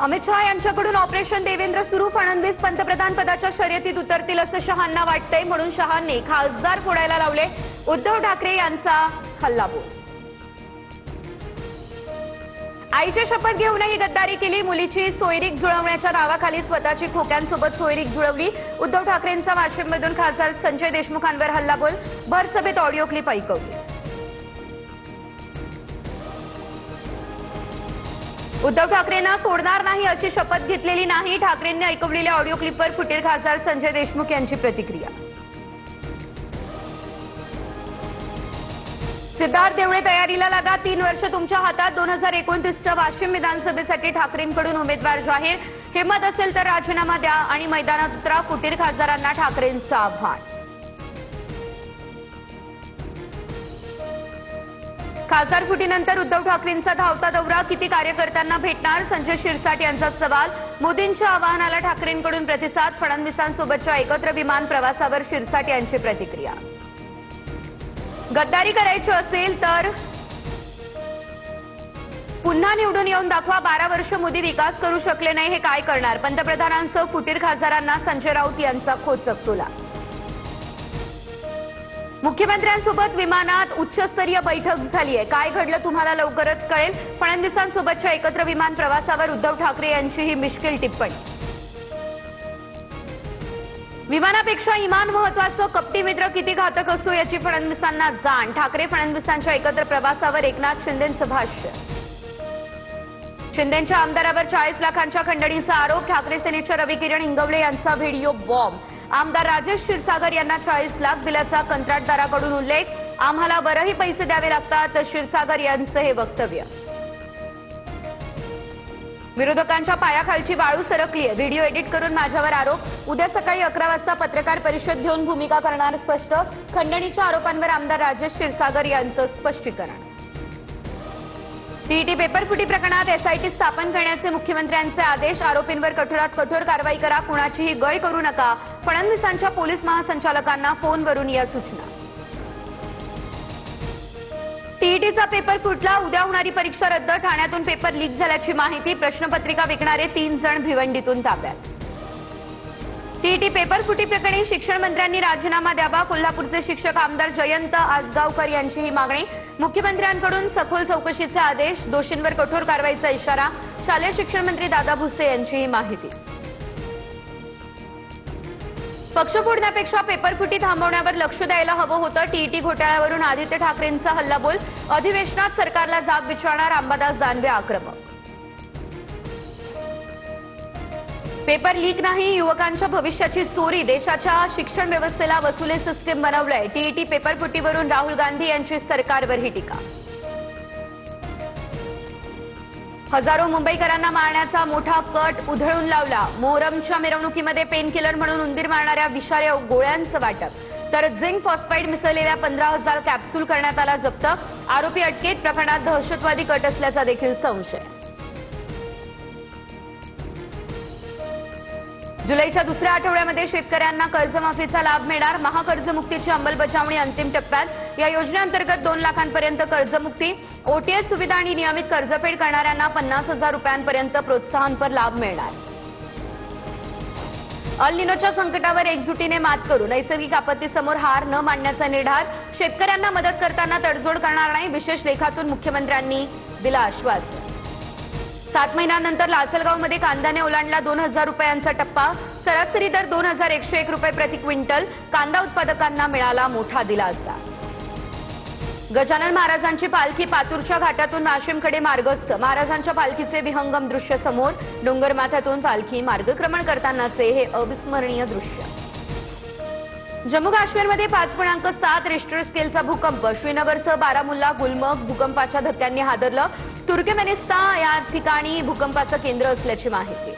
अमित शहा यांच्याकडून ऑपरेशन देवेंद्र सुरू. फडणवीस पंतप्रधान पदाच्या शर्यतीत उतरतील असं शहांना वाटतंय, म्हणून शहांनी खासदार फोडायला लावले. उद्धव ठाकरे यांचा हल्लाबोल. आईची शपथ घेऊनही गद्दारी केली. मुलीची सोयरीक जुळवण्याच्या नावाखाली स्वतःची खोक्यांसोबत सोयरीक जुळवली. उद्धव ठाकरेंचा वाशिममधून खासदार संजय देशमुखांवर हल्लाबोल. भर सभेत ऑडिओ क्लिप ऐकवली. उद्धव ठाकरेंना सोडणार नाही अशी शपथ घेतलेली नाही. ठाकरेंनी ऐकवलेल्या ऑडिओ क्लिपवर फुटीर खासदार संजय देशमुख यांची प्रतिक्रिया. सिद्धार्थ देवळे तयारीला लागा. 3 वर्ष तुमच्या हातात. 2029च्या वाशिम विधानसभेसाठी ठाकरेंकडून उमेदवार जाहीर. हिंमत असेल तर राजीनामा द्या आणि मैदानात उतरा. फुटीर खासदारांना ठाकरेंचं आव्हान. खासदार फुटीनंतर उद्धव ठाकरेंचा धावता दौरा. किती कार्यकर्त्यांना भेटणार? संजय शिरसाट यांचा सवाल. मोदींच्या आवाहनाला ठाकरेंकडून प्रतिसाद. फडणवीसांसोबतच्या एकत्र विमान प्रवासावर शिरसाट यांची प्रतिक्रिया. गद्दारी करायची असेल तर पुन्हा निवडून येऊन दाखवा. 12 वर्ष मोदी विकास करू शकले नाही, हे काय करणार? पंतप्रधानांसह फुटीर खासदारांना संजय राऊत यांचा खोचक तोला. मुख्यमंत्र्यांसोबत विमानात उच्चस्तरीय बैठक झाली आहे. काय घडलं तुम्हाला लवकरच कळेल. फडणवीसांसोबतच्या एकत्र विमान प्रवासावर उद्धव ठाकरे यांची ही मिश्किल टिप्पणी. विमानापेक्षा इमान महत्वाचं. कपटी मित्र किती घातक असो याची फडणवीसांना जाण. ठाकरे फडणवीसांच्या एकत्र प्रवासावर एकनाथ शिंदेंचं भाष्य. शिंदेंच्या आमदारावर 40 लाखांच्या खंडणीचा आरोप. ठाकरे सेनेच्या रविकिरण इंगवले यांचा व्हिडिओ बॉम्ब. आमदार राजेश क्षीरसागर यांना 40 लाख दिल्याचा कंत्राटदाराकडून उल्लेख. आम्हाला बरेही पैसे द्यावे लागतात, क्षीरसागर यांचं हे वक्तव्य. विरोधकांच्या पायाखालची वाळू सरकली आहे. व्हिडिओ एडिट करून माझ्यावर आरोप. उद्या सकाळी 11 वाजता पत्रकार परिषद घेऊन भूमिका करणार स्पष्ट. खंडणीच्या आरोपांवर आमदार राजेश क्षीरसागर यांचं स्पष्टीकरण. टीईटी पेपरफुटी प्रकरणात एसआयटी स्थापन करण्याचे मुख्यमंत्र्यांचे आदेश. आरोपींवर कठोरात कठोर कारवाई करा. कुणाचीही गय करू नका. फडणवीसांच्या पोलीस महासंचालकांना फोनवरून या सूचना. टीईटीचा पेपर फुटला. उद्या होणारी परीक्षा रद्द. ठाण्यातून पेपर लीक झाल्याची माहिती. प्रश्नपत्रिका विकणारे 3 जण भिवंडीतून ताब्यात. टीईटी पेपरफुटी प्रकरणी शिक्षण मंत्र्यांनी राजीनामा द्यावा. कोल्हापूरचे शिक्षक आमदार जयंत आसगावकर यांची ही मागणी. मुख्यमंत्र्यांकडून सखोल चौकशीचे आदेश. दोषींवर कठोर कारवाईचा इशारा. शालेय शिक्षण मंत्री दादा भुसे यांची ही माहिती. पक्ष फोडण्यापेक्षा पेपरफुटी थांबवण्यावर लक्ष द्यायला हवं होतं. टीईटी घोटाळ्यावरून आदित्य ठाकरेंचा हल्लाबोल. अधिवेशनात सरकारला जाब विचारणार अंबादास दानवे आक्रमक. पेपर लीक नाही, युवकांच्या भविष्याची चोरी. देशाच्या शिक्षण व्यवस्थेला वसुली सिस्टीम बनवलंय. टीईटी पेपरफुटीवरून राहुल गांधी यांची सरकारवरही टीका. हजारो मुंबईकरांना मारण्याचा मोठा कट उधळून लावला. मोहरमच्या मिरवणुकीमध्ये पेन किलर म्हणून उंदीर मारणाऱ्या विषारी गोळ्यांचं वाटप. तर झिंक फॉस्फाईड मिसळलेल्या 15,000 कॅप्सूल करण्यात आला जप्त. आरोपी अटकेत. प्रकरणात दहशतवादी कट असल्याचा देखील संशय. जुलैच्या दुसऱ्या आठवड्यामध्ये शेतकऱ्यांना कर्जमाफीचा लाभ मिळणार. महाकर्जमुक्तीची अंमलबजावणी अंतिम टप्प्यात. या योजनेअंतर्गत 2 लाखांपर्यंत कर्जमुक्ती. ओटीएस सुविधा आणि नियमित कर्जफेड करणाऱ्यांना 50,000 रुपयांपर्यंत प्रोत्साहनपर लाभ मिळणार. अल निनोच्या संकटावर एकजुटीने मात करू. नैसर्गिक आपत्तीसमोर हार न मानण्याचा निर्धार. शेतकऱ्यांना मदत करताना तडजोड करणार नाही. विशेष लेखातून मुख्यमंत्र्यांनी दिला आश्वासन. 7 महिन्यांनंतर लासलगावमध्ये कांद्याने ओलांडला 2,000 रुपयांचा टप्पा. सरासरी दर 2,101 रुपये प्रति क्विंटल. कांदा उत्पादकांना मिळाला मोठा दिलासा. गजानन महाराजांची पालखी पातूरच्या घाटातून वाशिमकडे मार्गस्थ. महाराजांच्या पालखीचे विहंगम दृश्य समोर. डोंगरमाथ्यातून पालखी मार्गक्रमण करतानाचे हे अविस्मरणीय दृश्य. जम्मू काश्मीरमध्ये 5.7 रिश्टर स्केलचा भूकंप. श्रीनगरसह बारामुल्ला, गुलमर्ग भूकंपाच्या धक्क्यांनी हादरलं. तुर्कमेनिस्तान या ठिकाणी भूकंपाचं केंद्र असल्याची माहिती.